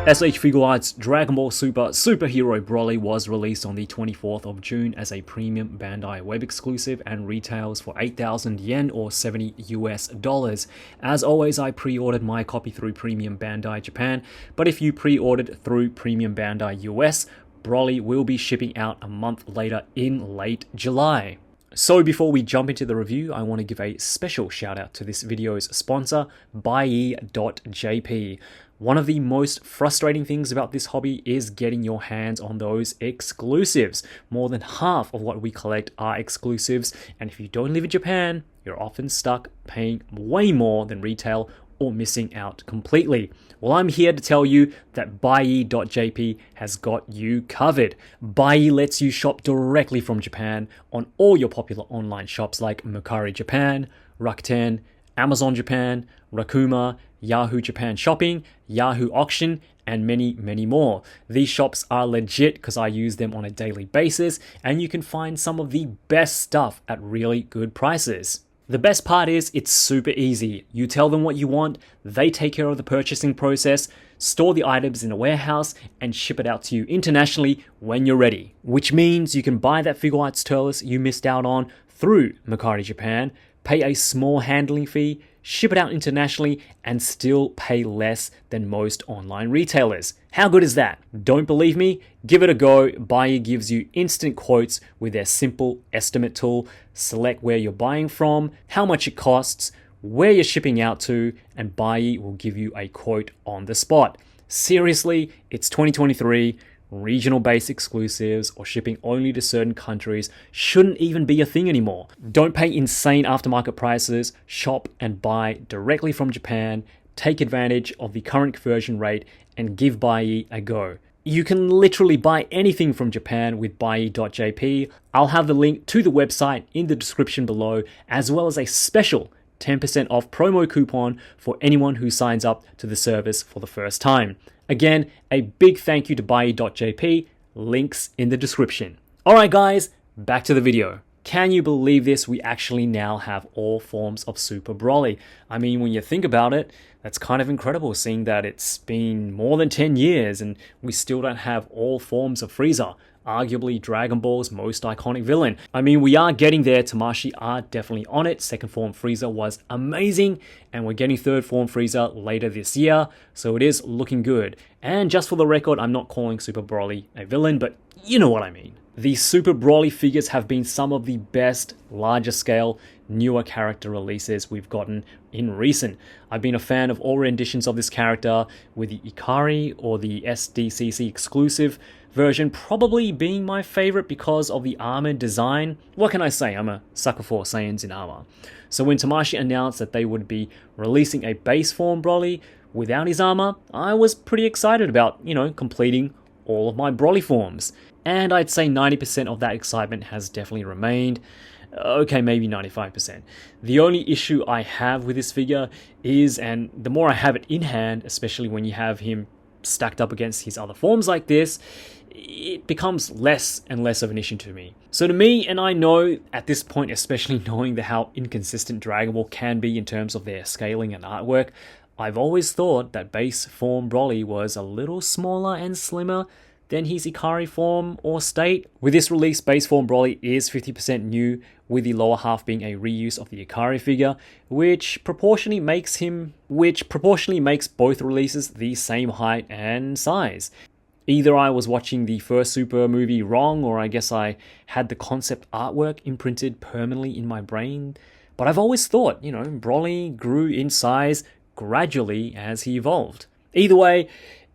S.H.Figuarts Dragon Ball Super Superhero Broly was released on the 24th of June as a premium Bandai web exclusive and retails for 8,000 yen or $70 US. As always, I pre-ordered my copy through Premium Bandai Japan, but if you pre-ordered through Premium Bandai US, Broly will be shipping out a month later in late July. So before we jump into the review, I want to give a special shout out to this video's sponsor, BUYEE.JP. One of the most frustrating things about this hobby is getting your hands on those exclusives. More than half of what we collect are exclusives, and if you don't live in Japan, you're often stuck paying way more than retail or missing out completely. Well, I'm here to tell you that BUYEE.JP has got you covered. BUYEE lets you shop directly from Japan on all your popular online shops like Mercari Japan, Rakuten, Amazon Japan, Rakuma, Yahoo Japan Shopping, Yahoo Auction, and many, many more. These shops are legit because I use them on a daily basis, and you can find some of the best stuff at really good prices. The best part is it's super easy. You tell them what you want, they take care of the purchasing process, store the items in a warehouse, and ship it out to you internationally when you're ready. Which means you can buy that Figuarts Turles you missed out on through Mercari Japan, pay a small handling fee, ship it out internationally, and still pay less than most online retailers. How good is that? Don't believe me? Give it a go. BUYEE gives you instant quotes with their simple estimate tool. Select where you're buying from, how much it costs, where you're shipping out to, and BUYEE will give you a quote on the spot. Seriously, it's 2023. Regional-based exclusives or shipping only to certain countries shouldn't even be a thing anymore. Don't pay insane aftermarket prices, shop and buy directly from Japan, take advantage of the current conversion rate, and give BUYEE a go. You can literally buy anything from Japan with BUYEE.JP. I'll have the link to the website in the description below, as well as a special 10% off promo coupon for anyone who signs up to the service for the first time. Again, a big thank you to BUYEE.JP, links in the description. Alright guys, back to the video. Can you believe this? We actually now have all forms of Super Broly. I mean, when you think about it, that's kind of incredible seeing that it's been more than 10 years and we still don't have all forms of Frieza. Arguably Dragon Ball's most iconic villain. I mean, we are getting there. Tamashii are definitely on it. Second form Frieza was amazing, and we're getting third form Frieza later this year, so it is looking good. And just for the record, I'm not calling Super Broly a villain, but you know what I mean. The Super Broly figures have been some of the best, larger scale, newer character releases we've gotten in recent. I've been a fan of all renditions of this character, with the Ikari or the SDCC exclusive version probably being my favorite because of the armored design. What can I say? I'm a sucker for Saiyans in armor. So when Tamashii announced that they would be releasing a base form Broly without his armor, I was pretty excited about, completing all of my Broly forms. And I'd say 90% of that excitement has definitely remained. Okay, maybe 95%. The only issue I have with this figure is, and the more I have it in hand, especially when you have him stacked up against his other forms like this, it becomes less and less of an issue to me. So to me, and I know at this point, especially knowing how inconsistent Dragon Ball can be in terms of their scaling and artwork, I've always thought that base form Broly was a little smaller and slimmer than his Ikari form or state. With this release, base form Broly is 50% new, with the lower half being a reuse of the Ikari figure, which proportionally makes both releases the same height and size. Either I was watching the first Super movie wrong, or I guess I had the concept artwork imprinted permanently in my brain. But I've always thought, Broly grew in size gradually as he evolved. Either way,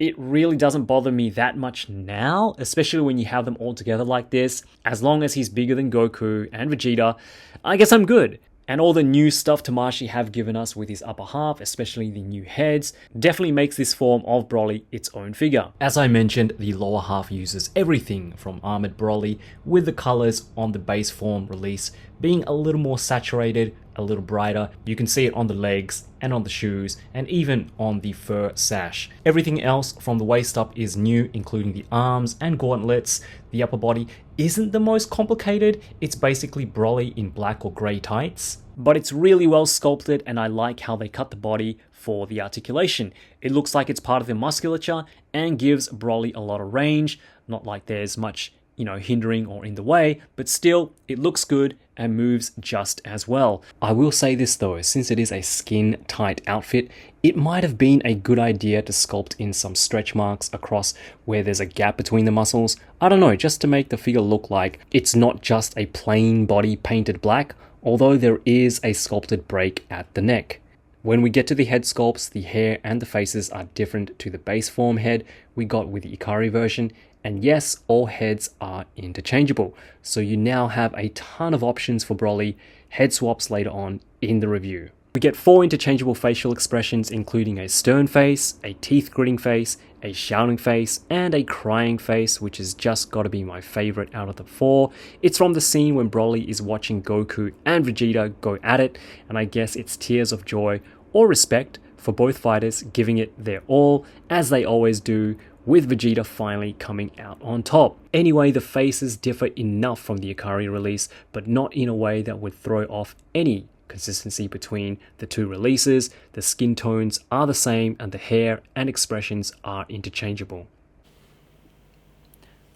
it really doesn't bother me that much now, especially when you have them all together like this. As long as he's bigger than Goku and Vegeta, I guess I'm good. And all the new stuff Tamashii have given us with his upper half, especially the new heads, definitely makes this form of Broly its own figure. As I mentioned, the lower half uses everything from Armored Broly, with the colors on the base form release being a little more saturated a little brighter. You can see it on the legs and on the shoes and even on the fur sash. Everything else from the waist up is new, including the arms and gauntlets. The upper body isn't the most complicated. It's basically Broly in black or grey tights, but it's really well sculpted, and I like how they cut the body for the articulation. It looks like it's part of the musculature and gives Broly a lot of range. Not like there's much, hindering or in the way, but still, it looks good and moves just as well. I will say this though, since it is a skin tight outfit, it might have been a good idea to sculpt in some stretch marks across where there's a gap between the muscles. I don't know, just to make the figure look like it's not just a plain body painted black, although there is a sculpted break at the neck. When we get to the head sculpts, the hair and the faces are different to the base form head we got with the Ikari version. And yes, all heads are interchangeable, so you now have a ton of options for Broly, head swaps later on in the review. We get 4 interchangeable facial expressions, including a stern face, a teeth gritting face, a shouting face, and a crying face, which has just got to be my favorite out of the 4. It's from the scene when Broly is watching Goku and Vegeta go at it, and I guess it's tears of joy or respect for both fighters giving it their all, as they always do, with Vegeta finally coming out on top. Anyway, the faces differ enough from the Ikari release, but not in a way that would throw off any consistency between the two releases. The skin tones are the same and the hair and expressions are interchangeable.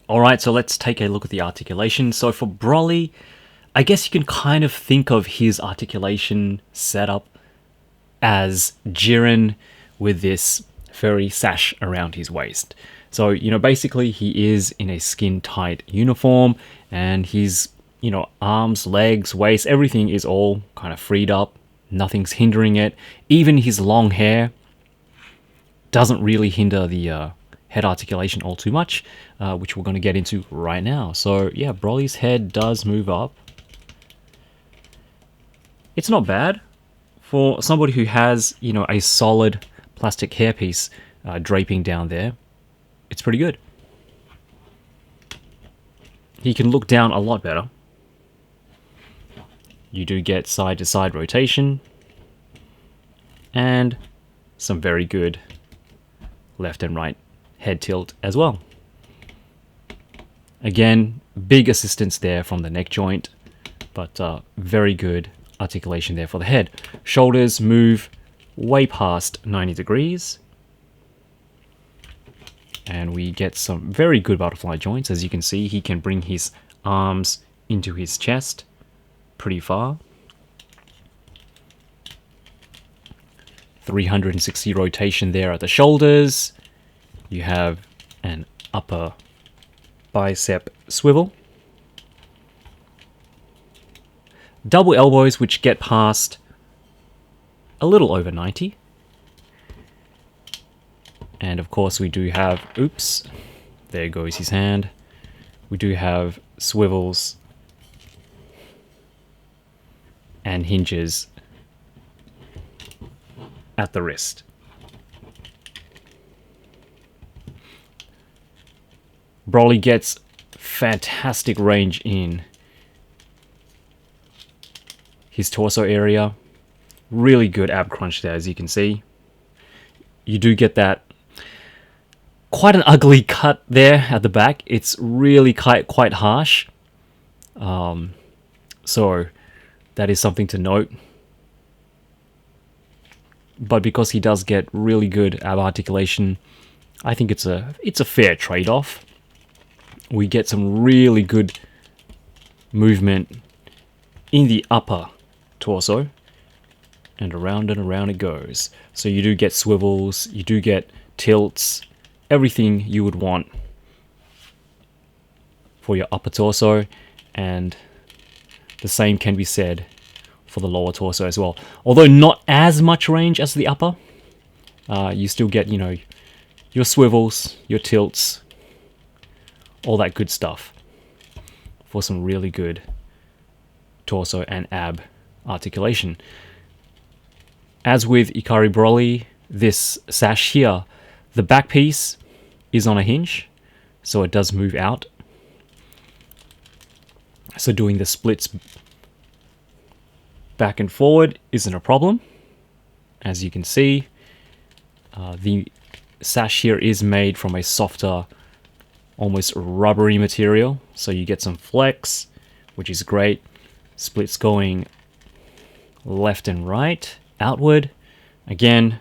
Alright, so let's take a look at the articulation. So for Broly, I guess you can kind of think of his articulation setup as Jiren with this furry sash around his waist. So, basically he is in a skin tight uniform, and his, arms, legs, waist, everything is all kind of freed up. Nothing's hindering it. Even his long hair doesn't really hinder the head articulation all too much, which we're going to get into right now. So yeah, Broly's head does move up. It's not bad for somebody who has, a solid plastic hairpiece draping down there. It's pretty good. He can look down a lot better. You do get side to side rotation and some very good left and right head tilt as well. Again, big assistance there from the neck joint, but very good articulation there for the head. Shoulders move way past 90 degrees. And we get some very good butterfly joints. As you can see, he can bring his arms into his chest pretty far. 360 rotation there at the shoulders. You have an upper bicep swivel. Double elbows, which get past a little over 90. And of course we do have, oops, there goes his hand. We do have swivels and hinges at the wrist. Broly gets fantastic range in his torso area. Really good ab crunch there, as you can see. You do get that quite an ugly cut there at the back. It's really quite harsh. So that is something to note. But because he does get really good ab articulation, I think it's a fair trade-off. We get some really good movement in the upper torso, and around it goes. So you do get swivels, you do get tilts, everything you would want for your upper torso, and the same can be said for the lower torso as well. Although not as much range as the upper, you still get, your swivels, your tilts, all that good stuff for some really good torso and ab articulation. As with Ikari Broly, this sash here, the back piece is on a hinge, so it does move out. So doing the splits back and forward isn't a problem. As you can see, the sash here is made from a softer, almost rubbery material, so you get some flex, which is great. Splits going left and right, outward, again,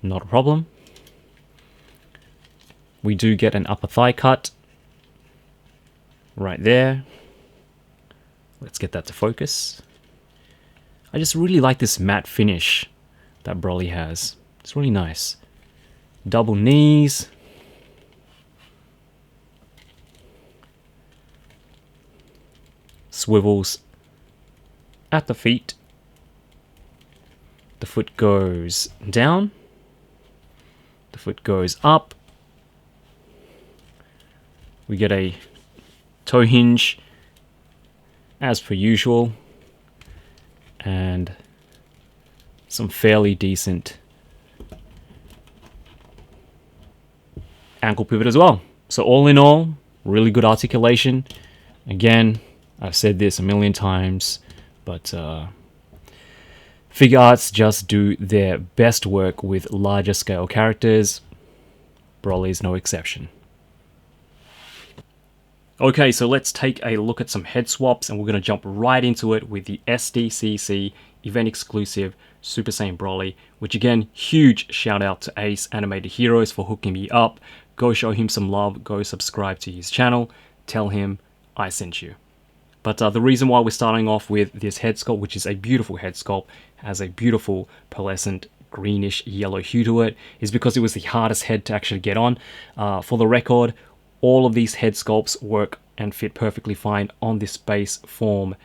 not a problem. We do get an upper thigh cut right there. Let's get that to focus. I just really like this matte finish that Broly has. It's really nice. Double knees. Swivels at the feet. The foot goes down. The foot goes up. We get a toe hinge as per usual, and some fairly decent ankle pivot as well. So all in all, really good articulation. Again, I've said this a million times, but Figuarts just do their best work with larger scale characters. Broly is no exception. Okay, so let's take a look at some head swaps, and we're going to jump right into it with the SDCC event exclusive Super Saiyan Broly, which again, huge shout out to Ace Animated Heroes for hooking me up. Go show him some love, go subscribe to his channel, tell him I sent you. But the reason why we're starting off with this head sculpt, which is a beautiful head sculpt, has a beautiful pearlescent greenish yellow hue to it, is because it was the hardest head to actually get on. For the record, all of these head sculpts work and fit perfectly fine on this base form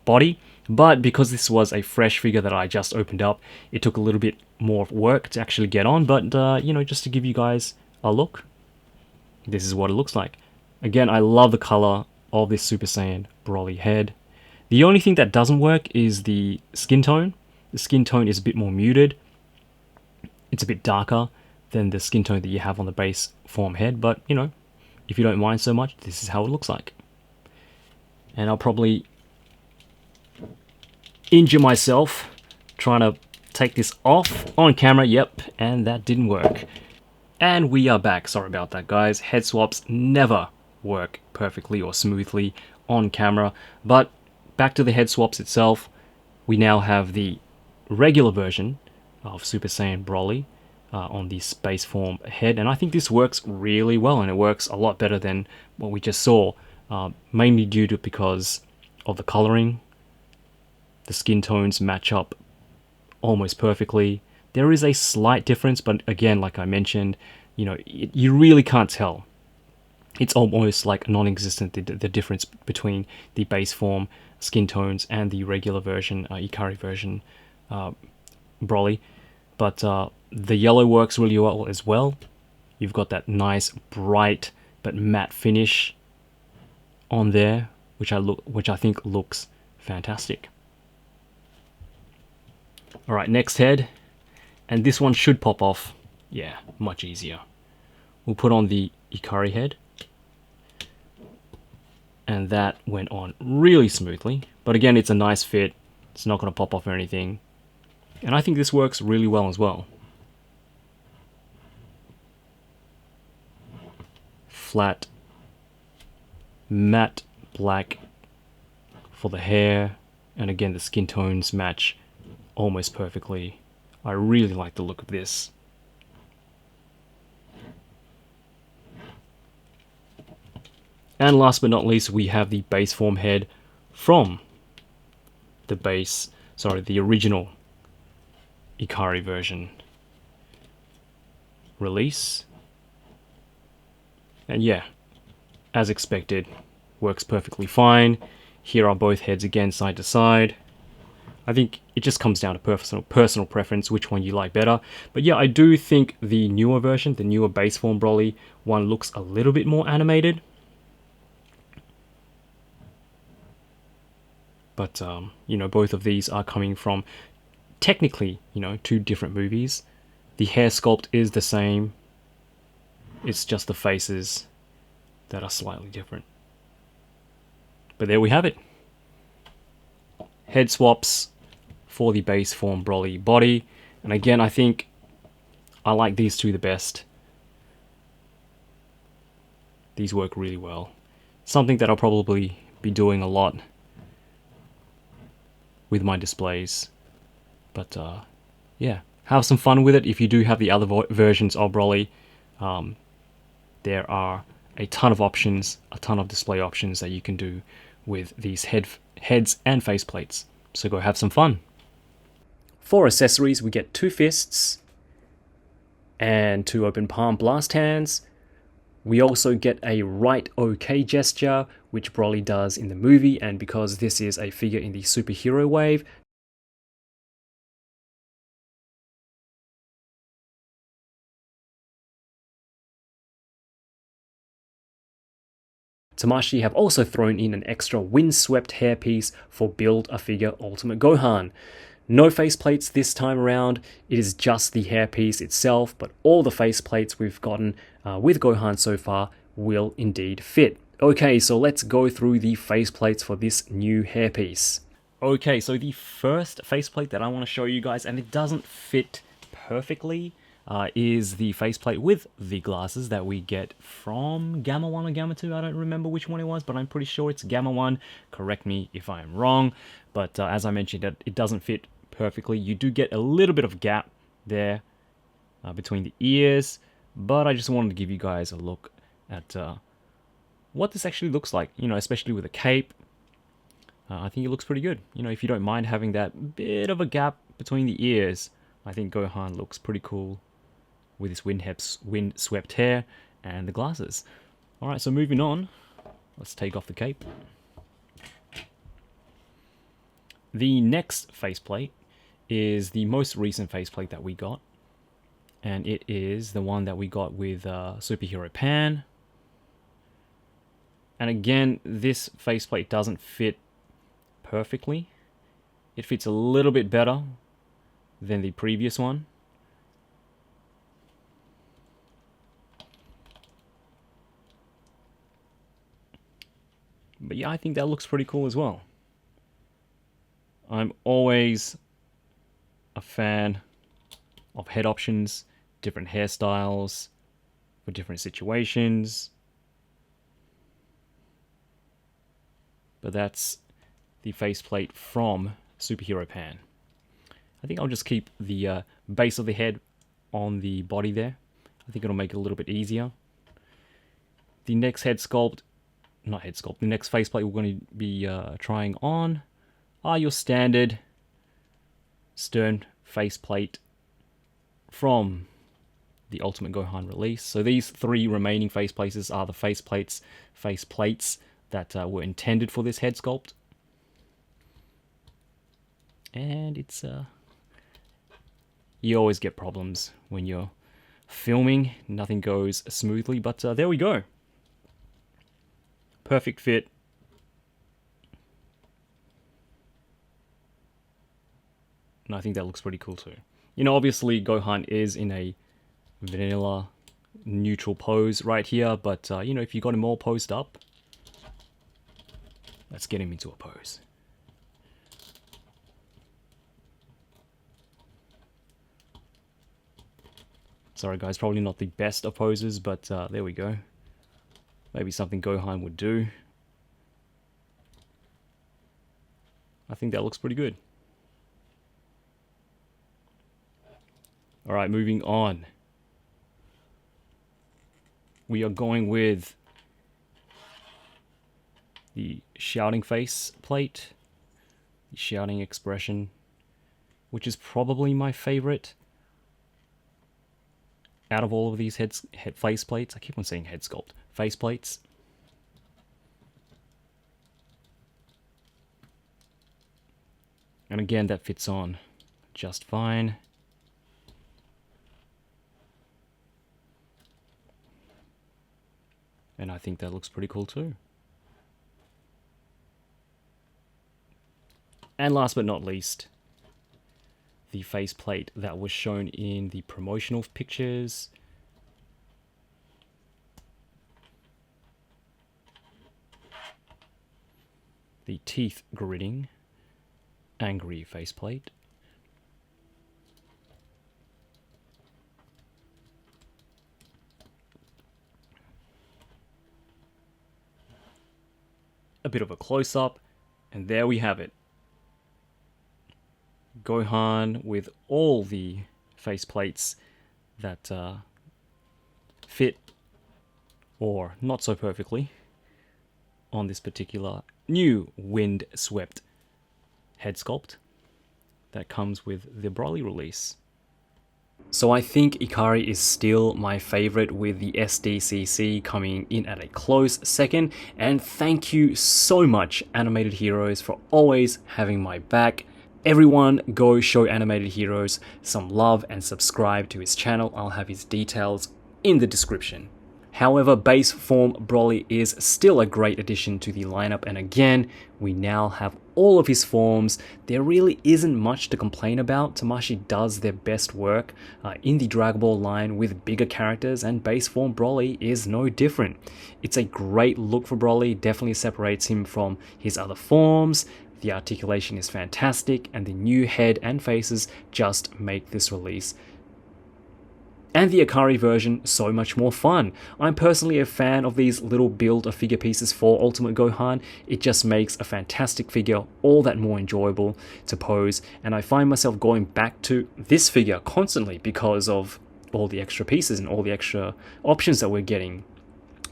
body, but because this was a fresh figure that I just opened up, it took a little bit more work to actually get on. But you know, just to give you guys a look, this is what it looks like. Again, I love the color of this Super Saiyan Broly head. The only thing that doesn't work is the skin tone. The skin tone is a bit more muted. It's a bit darker than the skin tone that you have on the base form head, but you know, if you don't mind so much, this is how it looks like. And I'll probably injure myself trying to take this off on camera. Yep, and that didn't work. And we are back. Sorry about that, guys. Head swaps never work perfectly or smoothly on camera, but back to the head swaps itself. We now have the regular version of Super Saiyan Broly on the space form head, and I think this works really well, and it works a lot better than what we just saw, mainly due to because of the coloring. The skin tones match up almost perfectly. There is a slight difference, but again, like I mentioned, you know, you really can't tell. It's almost like non-existent, the difference between the base form skin tones and the regular version, Ikari version Broly. But the yellow works really well as well. You've got that nice bright but matte finish on there, which I think looks fantastic. All right, next head, and this one should pop off. Yeah, much easier. We'll put on the Ikari head, and that went on really smoothly. But again, it's a nice fit. It's not going to pop off or anything. And I think this works really well as well. Flat, matte black for the hair. And again, the skin tones match almost perfectly. I really like the look of this. And last but not least, we have the base form head from the original Ikari version release. And yeah, as expected, works perfectly fine. Here are both heads again, side to side. I think it just comes down to personal preference, which one you like better. But yeah, I do think the newer version, the newer base form Broly one, looks a little bit more animated. But you know, both of these are coming from technically, you know, two different movies. The hair sculpt is the same. It's just the faces that are slightly different. But there we have it. head swaps for the base form Broly body. And again, I think I like these two the best. These work really well. Something that I'll probably be doing a lot with my displays. But yeah, have some fun with it. If you do have the other versions of Broly, there are a ton of options, a ton of display options that you can do with these heads and faceplates. So go have some fun. For accessories, we get 2 fists and 2 open palm blast hands. We also get a right OK gesture, which Broly does in the movie, and because this is a figure in the superhero wave, Tamashii have also thrown in an extra windswept hairpiece for Build a Figure Ultimate Gohan. No faceplates this time around, it is just the hairpiece itself, but all the faceplates we've gotten with Gohan so far will indeed fit. Okay, so let's go through the faceplates for this new hairpiece. Okay, so the first faceplate that I want to show you guys, and it doesn't fit perfectly, is the faceplate with the glasses that we get from Gamma 1 or Gamma 2. I don't remember which one it was, but I'm pretty sure it's Gamma 1. Correct me if I am wrong. But as I mentioned, it doesn't fit perfectly. You do get a little bit of gap there between the ears, but I just wanted to give you guys a look at what this actually looks like, you know, especially with a cape. I think it looks pretty good. You know, if you don't mind having that bit of a gap between the ears, I think Gohan looks pretty cool with his wind-swept hair and the glasses. Alright, so moving on, let's take off the cape. The next faceplate is the most recent faceplate that we got, and it is the one that we got with Superhero Pan. And again, this faceplate doesn't fit perfectly. It fits a little bit better than the previous one. But yeah, I think that looks pretty cool as well. I'm always a fan of head options, different hairstyles for different situations. But that's the faceplate from Superhero Pan. I think I'll just keep the base of the head on the body there. I think it'll make it a little bit easier. The next the next faceplate we're going to be trying on are your standard stern faceplate from the Ultimate Gohan release. So these 3 remaining faceplates are the faceplates that were intended for this head sculpt. And it's you always get problems when you're filming. Nothing goes smoothly, but there we go. Perfect fit. And I think that looks pretty cool too. You know, obviously Gohan is in a vanilla neutral pose right here, but you know, if you got him all posed up, let's get him into a pose. Sorry guys, probably not the best of poses, but there we go. Maybe something Gohan would do. I think that looks pretty good. Alright, moving on. We are going with the shouting face plate, the shouting expression, which is probably my favorite out of all of these face plates. I keep on saying head sculpt. Face plates. And again, that fits on just fine. And I think that looks pretty cool too. And last but not least, the faceplate that was shown in the promotional pictures. The teeth gritting angry faceplate. A bit of a close-up, and there we have it. Gohan with all the faceplates that fit, or not so perfectly, on this particular new wind-swept head sculpt that comes with the Broly release. So I think Ikari is still my favorite, with the SDCC coming in at a close second. And thank you so much, Animated Heroes, for always having my back. Everyone go show Animated Heroes some love and subscribe to his channel. I'll have his details in the description. However, base form Broly is still a great addition to the lineup, and again, we now have all of his forms. There really isn't much to complain about. Tamashii does their best work in the Dragon Ball line with bigger characters, and base form Broly is no different. It's a great look for Broly, definitely separates him from his other forms. The articulation is fantastic, and the new head and faces just make this release and the Ikari version so much more fun. I'm personally a fan of these little build-a-figure pieces for Ultimate Gohan. It just makes a fantastic figure all that more enjoyable to pose, and I find myself going back to this figure constantly because of all the extra pieces and all the extra options that we're getting.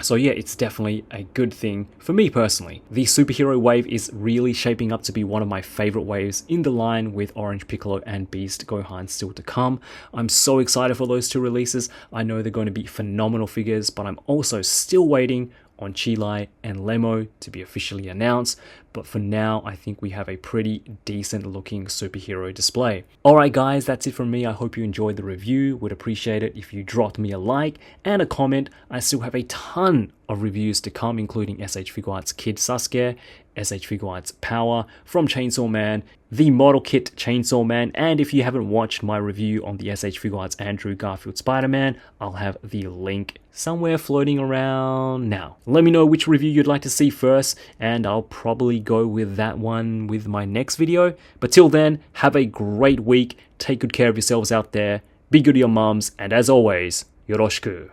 So yeah, it's definitely a good thing for me personally. The superhero wave is really shaping up to be one of my favorite waves in the line, with Orange Piccolo and Beast Gohan still to come. I'm so excited for those two releases. I know they're going to be phenomenal figures, but I'm also still waiting on Chilai and Lemo to be officially announced. But for now, I think we have a pretty decent looking superhero display. Alright guys, that's it from me. I hope you enjoyed the review. Would appreciate it if you dropped me a like and a comment. I still have a ton of reviews to come, including S.H.Figuarts Kid Sasuke, S.H.Figuarts Power from Chainsaw Man, the model kit Chainsaw Man, and if you haven't watched my review on the S.H.Figuarts Andrew Garfield Spider-Man, I'll have the link somewhere floating around now. Let me know which review you'd like to see first, and I'll probably go with that one with my next video. But till then, have a great week, take good care of yourselves out there, be good to your mums, and as always, yoroshiku.